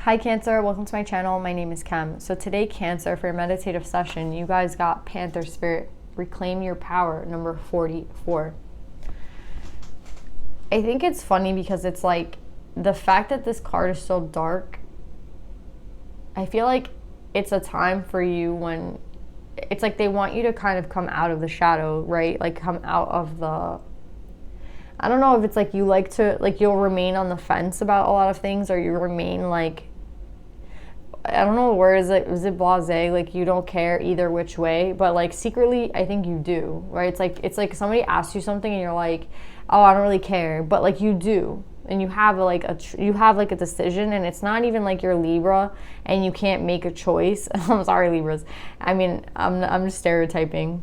Hi Cancer, welcome to my channel. My name is Kem. So today, Cancer, for your meditative session, you guys got Panther Spirit, Reclaim Your Power, number 44. I think it's funny because it's like, the fact that this card is so dark, I feel like it's a time for you when, it's like they want you to kind of come out of the shadow, right? Like come out of the, I don't know if it's like you like to, like you'll remain on the fence about a lot of things, or you remain like, I don't know, where is it blasé, like you don't care either which way, but like secretly I think you do, right? It's like somebody asks you something and you're like, oh, I don't really care, but like you do, and you have like a decision, and it's not even like you're Libra and you can't make a choice. I'm sorry, Libras, I mean, I'm just stereotyping,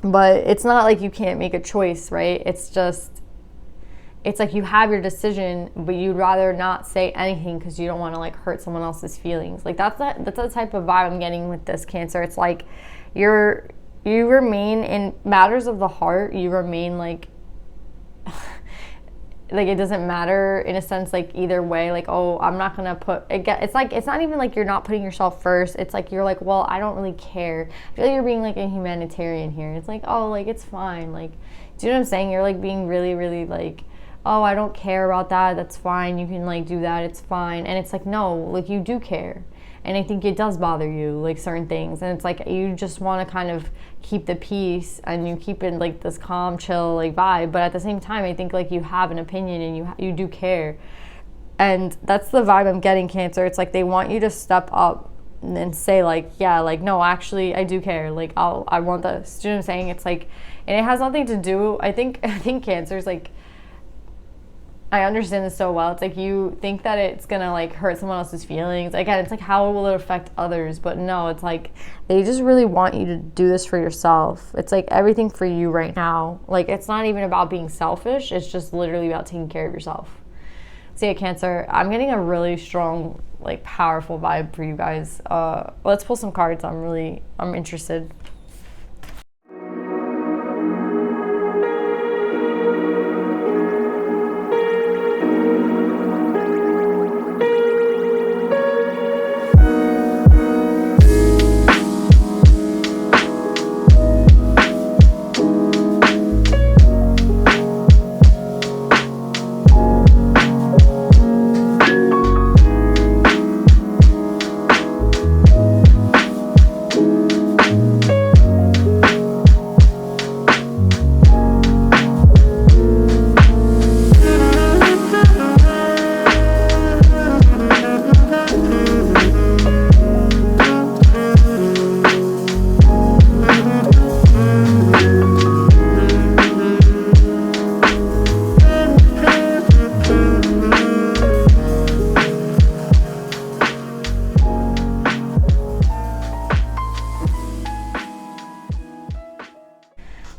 but it's not like you can't make a choice, right? It's like you have your decision, but you'd rather not say anything because you don't want to like hurt someone else's feelings. Like that's the type of vibe I'm getting with this, Cancer. It's like you remain in matters of the heart. You remain like like it doesn't matter in a sense, like either way, like, oh, I'm not gonna put it. It's like, it's not even like you're not putting yourself first. It's like you're like, well, I don't really care. I feel like you're being like a humanitarian here. It's like, oh, like it's fine. Like, do you know what I'm saying? You're like being really, really like, oh, I don't care about that, that's fine, you can like do that, it's fine. And it's like, no, like you do care. And I think it does bother you, like certain things. And it's like you just want to kind of keep the peace and you keep in like this calm, chill like vibe. But at the same time, I think like you have an opinion and you do care. And that's the vibe I'm getting, Cancer. It's like they want you to step up and say like, yeah, like, no, actually I do care. Like I want this. Do you know what I'm saying? It's like, and it has nothing to do, I think Cancer's like, I understand this so well. It's like you think that it's gonna like hurt someone else's feelings. Again, it's like how will it affect others? But no, it's like they just really want you to do this for yourself. It's like everything for you right now. Like it's not even about being selfish. It's just literally about taking care of yourself. So yeah, Cancer, I'm getting a really strong, like powerful vibe for you guys. Let's pull some cards. I'm interested.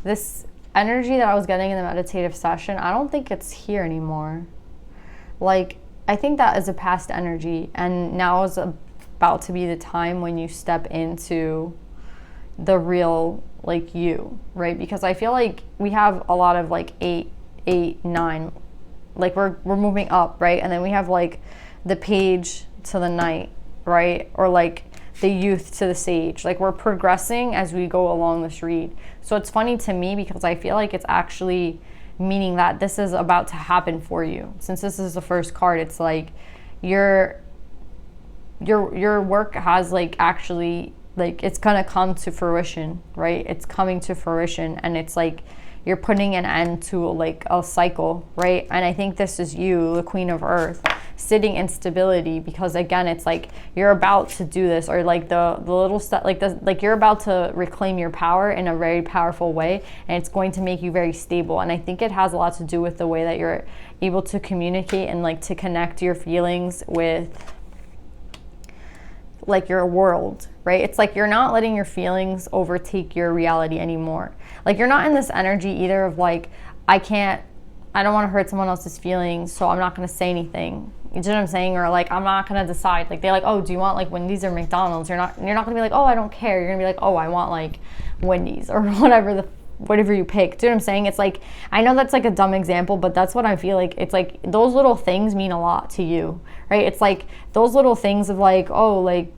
This energy that I was getting in the meditative session, I don't think it's here anymore. Like, I think that is a past energy, and now is about to be the time when you step into the real, like, you, right? Because I feel like we have a lot of, like, 8, 9, like, we're moving up, right? And then we have, like, the page to the knight, right? Or, like, the youth to the sage. Like we're progressing as we go along this read. So it's funny to me because I feel like it's actually meaning that this is about to happen for you. Since this is the first card, it's like your work has like actually, like it's gonna come to fruition, right? It's coming to fruition, and it's like you're putting an end to like a cycle, right? And I think this is you, the Queen of Earth, sitting in stability, because again, it's like you're about to do this, or like the little stuff, like you're about to reclaim your power in a very powerful way, and it's going to make you very stable. And I think it has a lot to do with the way that you're able to communicate and like to connect your feelings with like your world, right? It's like you're not letting your feelings overtake your reality anymore. Like you're not in this energy either of like, I don't want to hurt someone else's feelings, so I'm not going to say anything. You know what I'm saying? Or like, I'm not going to decide. Like they're like, oh, do you want like Wendy's or McDonald's? You're not going to be like, oh, I don't care. You're going to be like, oh, I want like Wendy's or whatever the whatever you pick. Do you know what I'm saying? It's like, I know that's like a dumb example, but that's what I feel like. It's like those little things mean a lot to you, right? It's like those little things of like, oh, like,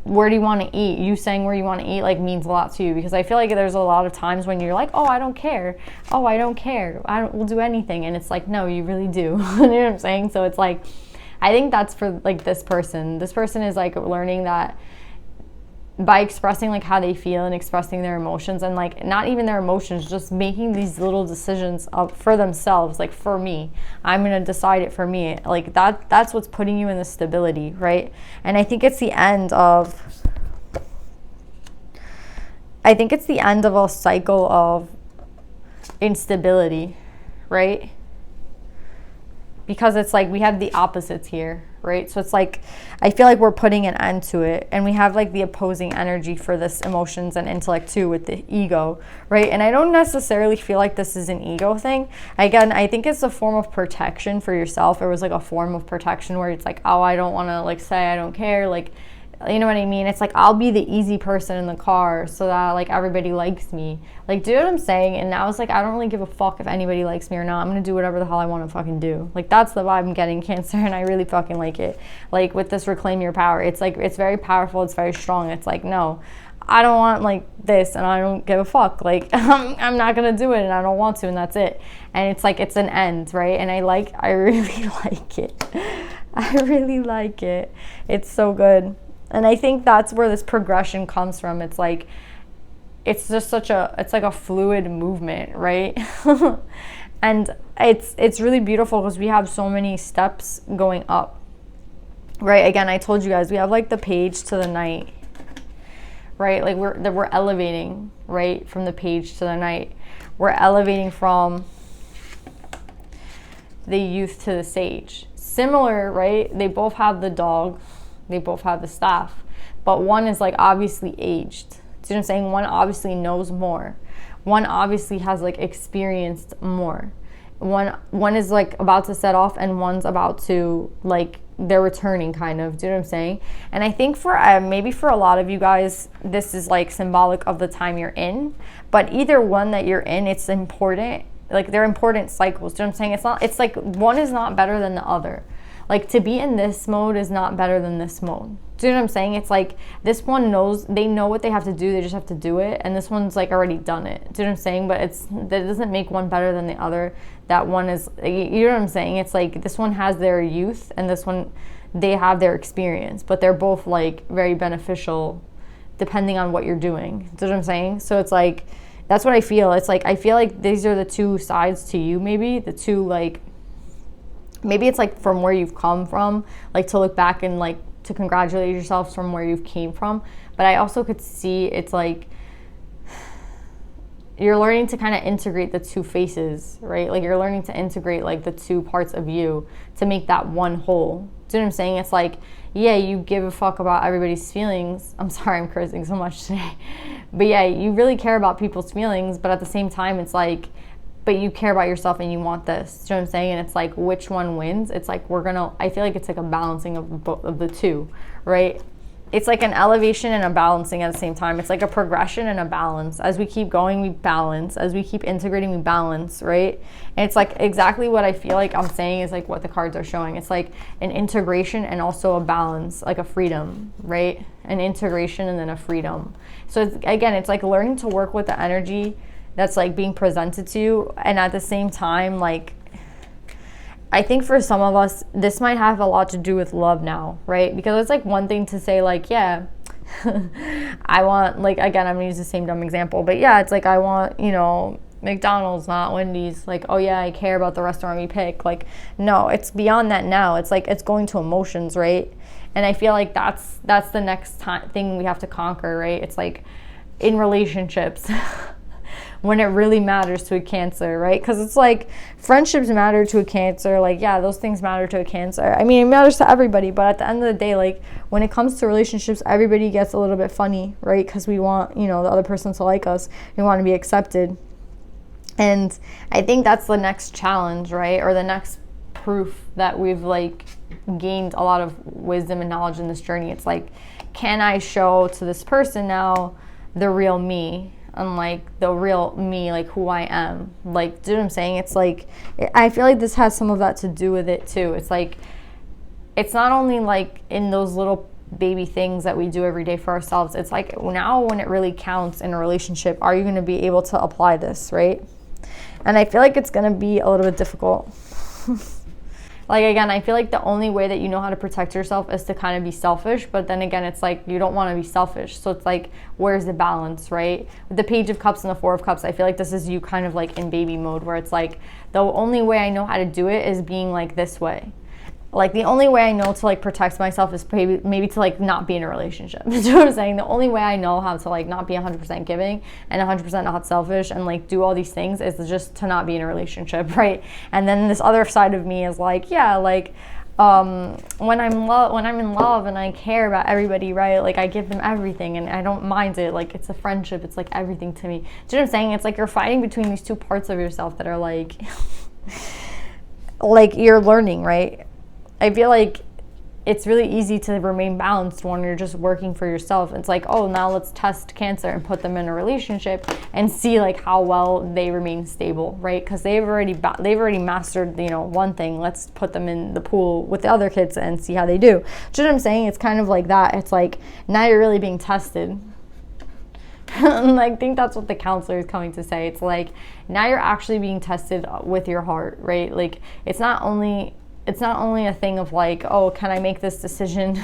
where do you want to eat? You saying where you want to eat like means a lot to you, because I feel like there's a lot of times when you're like, oh, I don't care. Oh, I don't care. We'll do anything. And it's like, no, you really do. You know what I'm saying? So it's like, I think that's for like this person. This person is like learning that by expressing like how they feel and expressing their emotions, and like not even their emotions, just making these little decisions up for themselves. Like, for me, I'm gonna decide it for me. Like that's what's putting you in the stability, right? And I think it's the end of a cycle of instability, right? Because it's like we have the opposites here, right? So it's like, I feel like we're putting an end to it, and we have like the opposing energy for this emotions and intellect too, with the ego, right? And I don't necessarily feel like this is an ego thing. Again, I think it's a form of protection for yourself. It was like a form of protection where it's like, oh, I don't want to like say I don't care, like, you know what I mean? It's like, I'll be the easy person in the car so that like everybody likes me. Like, do you know what I'm saying? And now it's like, I don't really give a fuck if anybody likes me or not. I'm gonna do whatever the hell I want to fucking do. Like, that's the vibe I'm getting, Cancer, and I really fucking like it. Like, with this reclaim your power, it's like, it's very powerful, it's very strong. It's like, no, I don't want like this, and I don't give a fuck. Like, I'm not gonna do it, and I don't want to, and that's it. And it's like, it's an end, right? And I really like it. I really like it. It's so good. And I think that's where this progression comes from. It's like, it's just it's like a fluid movement, right? And it's really beautiful because we have so many steps going up, right? Again, I told you guys, we have like the page to the knight, right? Like we're elevating, right? From the page to the knight. We're elevating from the youth to the sage. Similar, right? They both have the dog. They both have the staff, but one is like obviously aged. Do you know what I'm saying? One obviously knows more. One obviously has like experienced more. One is like about to set off, and one's about to like, they're returning kind of. Do you know what I'm saying? And I think for maybe for a lot of you guys, this is like symbolic of the time you're in. But either one that you're in, it's important. Like, they're important cycles. Do you know what I'm saying? It's like one is not better than the other. Like, to be in this mode is not better than this mode. Do you know what I'm saying? It's like, this one knows, they know what they have to do, they just have to do it. And this one's like already done it. Do you know what I'm saying? But that doesn't make one better than the other. That one is, you know what I'm saying? It's like, this one has their youth, and this one, they have their experience. But they're both like very beneficial depending on what you're doing. Do you know what I'm saying? So it's like, that's what I feel. It's like, I feel like these are the two sides to you, maybe. The two, like, maybe it's like from where you've come from, like to look back and like to congratulate yourself from where you've came from. But I also could see it's like you're learning to kind of integrate the two faces, right? Like, you're learning to integrate like the two parts of you to make that one whole. Do you know what I'm saying? It's like, yeah, you give a fuck about everybody's feelings. I'm sorry I'm cursing so much today. But yeah, you really care about people's feelings, but at the same time, it's like, but you care about yourself and you want this. Do you know what I'm saying? And it's like, which one wins? It's like, I feel like it's like a balancing of both of the two, right? It's like an elevation and a balancing at the same time. It's like a progression and a balance. As we keep going, we balance. As we keep integrating, we balance, right? And it's like exactly what I feel like I'm saying is like what the cards are showing. It's like an integration and also a balance, like a freedom, right? An integration and then a freedom. So it's like learning to work with the energy that's like being presented to you, and at the same time, like, I think for some of us, this might have a lot to do with love now, right? Because it's like one thing to say like, yeah, I want, like, again, I'm gonna use the same dumb example, but yeah, it's like, I want, you know, McDonald's, not Wendy's. Like, oh yeah, I care about the restaurant we pick. Like, no, it's beyond that now. It's like, it's going to emotions, right? And I feel like that's the next thing we have to conquer, right? It's like in relationships. When it really matters to a Cancer, right? Because it's like friendships matter to a Cancer. Like, yeah, those things matter to a Cancer. I mean, it matters to everybody, but at the end of the day, like, when it comes to relationships, everybody gets a little bit funny, right? Because we want, you know, the other person to like us. We want to be accepted. And I think that's the next challenge, right? Or the next proof that we've like gained a lot of wisdom and knowledge in this journey. It's like, can I show to this person now the real me, and like the real me, like who I am. Like, do you know what I'm saying? It's like, I feel like this has some of that to do with it too. It's like, it's not only like in those little baby things that we do every day for ourselves. It's like now when it really counts in a relationship, are you going to be able to apply this, right? And I feel like it's going to be a little bit difficult. Like, again, I feel like the only way that you know how to protect yourself is to kind of be selfish. But then again, it's like you don't want to be selfish. So it's like, where's the balance, right? With the Page of Cups and the Four of Cups, I feel like this is you kind of like in baby mode, where it's like the only way I know how to do it is being like this way. Like, the only way I know to like protect myself is maybe to like not be in a relationship. You know what I'm saying? The only way I know how to like not be 100% giving and 100% not selfish and like do all these things is just to not be in a relationship, right? And then this other side of me is like, yeah, like when I'm in love and I care about everybody, right? Like, I give them everything and I don't mind it. Like, it's a friendship. It's like everything to me. Do you know what I'm saying? It's like you're fighting between these two parts of yourself that are like, like you're learning, right? I feel like it's really easy to remain balanced when you're just working for yourself. It's like, oh, now let's test Cancer and put them in a relationship and see like how well they remain stable, right? Because they've already mastered, you know, one thing. Let's put them in the pool with the other kids and see how they do. Do you know what I'm saying? It's kind of like that. It's like now you're really being tested. And I think that's what the counselor is coming to say. It's like now you're actually being tested with your heart, right? Like it's not only a thing of like, oh, can I make this decision,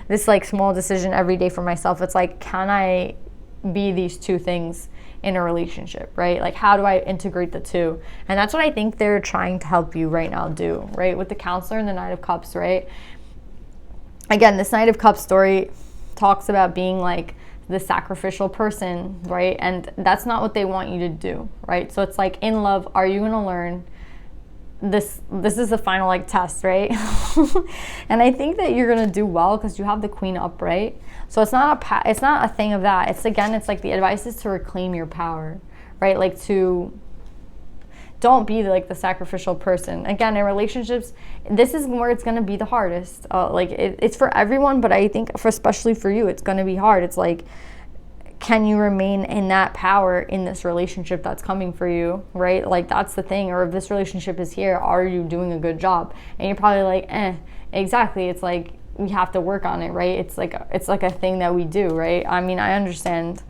this like small decision every day for myself? It's like, can I be these two things in a relationship, right? Like, how do I integrate the two? And that's what I think they're trying to help you right now do, right? With the counselor and the Knight of Cups, right? Again, this Knight of Cups story talks about being like the sacrificial person, right? And that's not what they want you to do, right? So it's like, in love, are you going to learn this is the final like test, right? And I think that you're gonna do well because you have the Queen upright. So it's not a thing of that. It's like the advice is to reclaim your power, right? Like to don't be like the sacrificial person. Again, in relationships, this is where it's gonna be the hardest. Like it's for everyone, but I think especially for you, it's gonna be hard. It's like, can you remain in that power in this relationship that's coming for you, right? Like that's the thing. Or if this relationship is here, are you doing a good job? And you're probably like, exactly. It's like we have to work on it, right? It's like a thing that we do, right? I mean, I understand.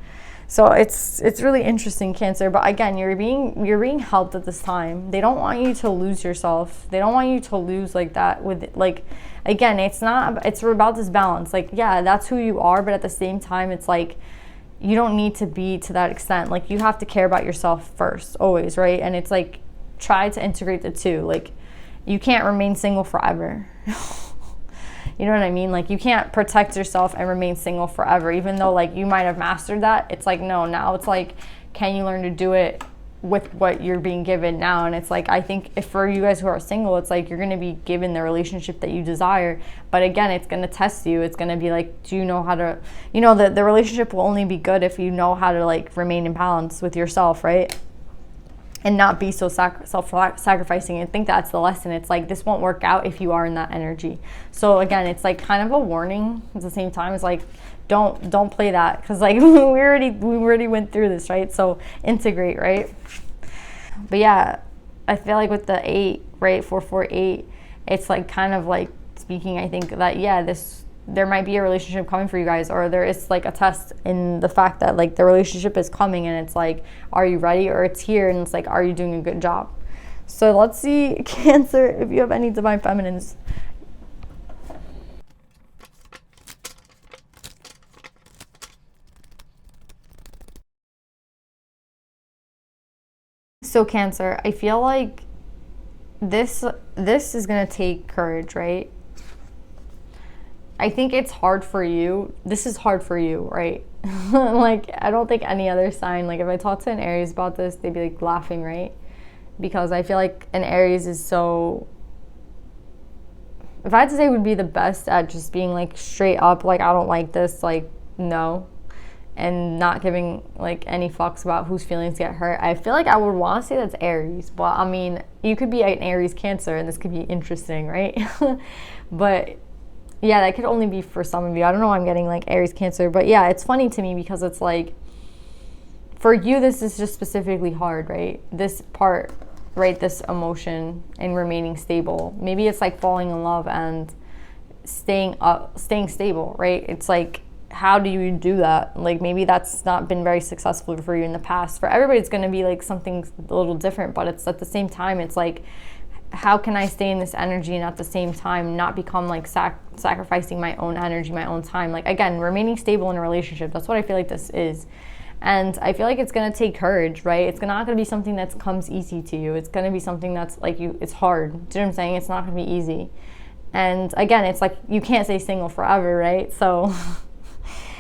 So it's really interesting, Cancer. But again, you're being helped at this time. They don't want you to lose yourself. They don't want you to lose like that with like, again, it's about this balance. Like, yeah, that's who you are, but at the same time, it's like, you don't need to be to that extent. Like, you have to care about yourself first, always, right? And it's like, try to integrate the two. Like, you can't remain single forever. You know what I mean? Like, you can't protect yourself and remain single forever, even though, like, you might have mastered that. It's like, no, now it's like, can you learn to do it with what you're being given now? And it's like, I think if for you guys who are single, it's like you're going to be given the relationship that you desire, but again, it's going to test you. It's going to be like, do you know how to, you know, the relationship will only be good if you know how to like remain in balance with yourself, right? And not be so self-sacrificing. I think that's the lesson. It's like, this won't work out if you are in that energy. So again, it's like kind of a warning at the same time. It's like, don't play that, because like we already went through this, right? So integrate, right? But yeah, I feel like with the 8, right, 448, it's like kind of like speaking, I think that, yeah, there might be a relationship coming for you guys, or there is like a test in the fact that like the relationship is coming, and it's like, are you ready? Or it's here, and it's like, are you doing a good job? So let's see, Cancer, if you have any divine feminines. So Cancer, I feel like this is gonna take courage, right? I think it's hard for you. This is hard for you, right? Like, I don't think any other sign, like if I talk to an Aries about this, they'd be like laughing, right? Because I feel like an Aries is so, if I had to say, would be the best at just being like straight up, like, I don't like this, like, no. And not giving like any fucks about whose feelings get hurt. I feel like I would want to say that's Aries, but I mean, you could be an Aries Cancer and this could be interesting, right? But yeah, that could only be for some of you. I don't know why I'm getting like Aries Cancer, but yeah, it's funny to me because it's like, for you, this is just specifically hard, right? This part, right? This emotion and remaining stable. Maybe it's like falling in love and staying stable, right? It's like, how do you do that? Like, maybe that's not been very successful for you in the past. For everybody, it's going to be like something a little different, but it's at the same time, it's like, how can I stay in this energy and at the same time not become like sacrificing my own energy, my own time? Like, again, remaining stable in a relationship. That's what I feel like this is. And I feel like it's going to take courage, right? It's not going to be something that comes easy to you. It's going to be something that's like it's hard. Do you know what I'm saying? It's not going to be easy. And again, it's like, you can't stay single forever, right? So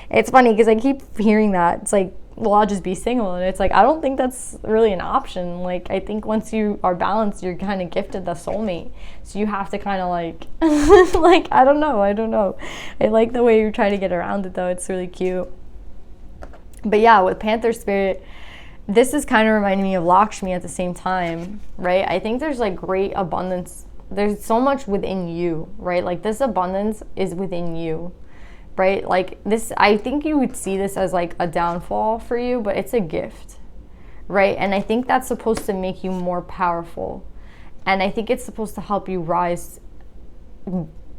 it's funny because I keep hearing that. It's like, well, I'll just be single. And it's like, I don't think that's really an option. Like, I think once you are balanced, you're kind of gifted the soulmate. So you have to kind of like, like, I don't know. I like the way you're trying to get around it, though. It's really cute. But yeah, with Panther Spirit, this is kind of reminding me of Lakshmi at the same time, right? I think there's like great abundance. There's so much within you, right? Like, this abundance is within you. Right? Like, this, I think you would see this as like a downfall for you, but it's a gift, right? And I think that's supposed to make you more powerful. And I think it's supposed to help you rise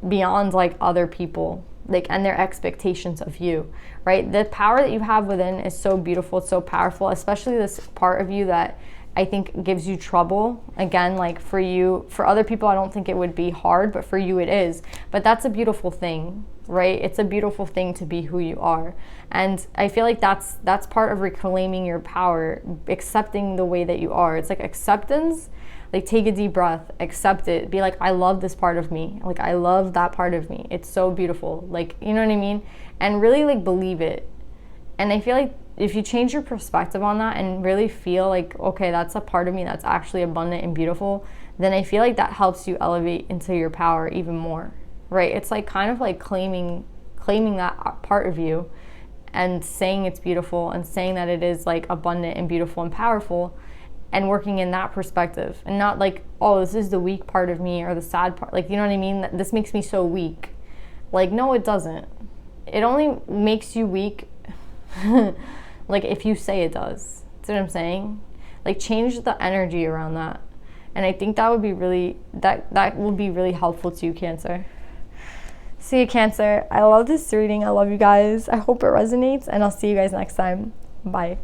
beyond like other people, like, and their expectations of you, right? The power that you have within is so beautiful. It's so powerful, especially this part of you that I think gives you trouble. Again, like, for you, for other people, I don't think it would be hard, but for you it is. But that's a beautiful thing, right? It's a beautiful thing to be who you are. And I feel like that's part of reclaiming your power, accepting the way that you are. It's like acceptance. Like, take a deep breath, accept it, be like, I love this part of me. Like, I love that part of me. It's so beautiful. Like, you know what I mean? And really like believe it. And I feel like if you change your perspective on that and really feel like, okay, that's a part of me that's actually abundant and beautiful, then I feel like that helps you elevate into your power even more, right? It's like kind of like claiming that part of you and saying it's beautiful and saying that it is like abundant and beautiful and powerful, and working in that perspective, and not like, oh, this is the weak part of me or the sad part. Like, you know what I mean? This makes me so weak. Like, no, it doesn't. It only makes you weak like if you say it does. See what I'm saying? Like, change the energy around that. And I think that would be really, that will be really helpful to you, Cancer. See you, Cancer. I love this reading. I love you guys. I hope it resonates, and I'll see you guys next time. Bye.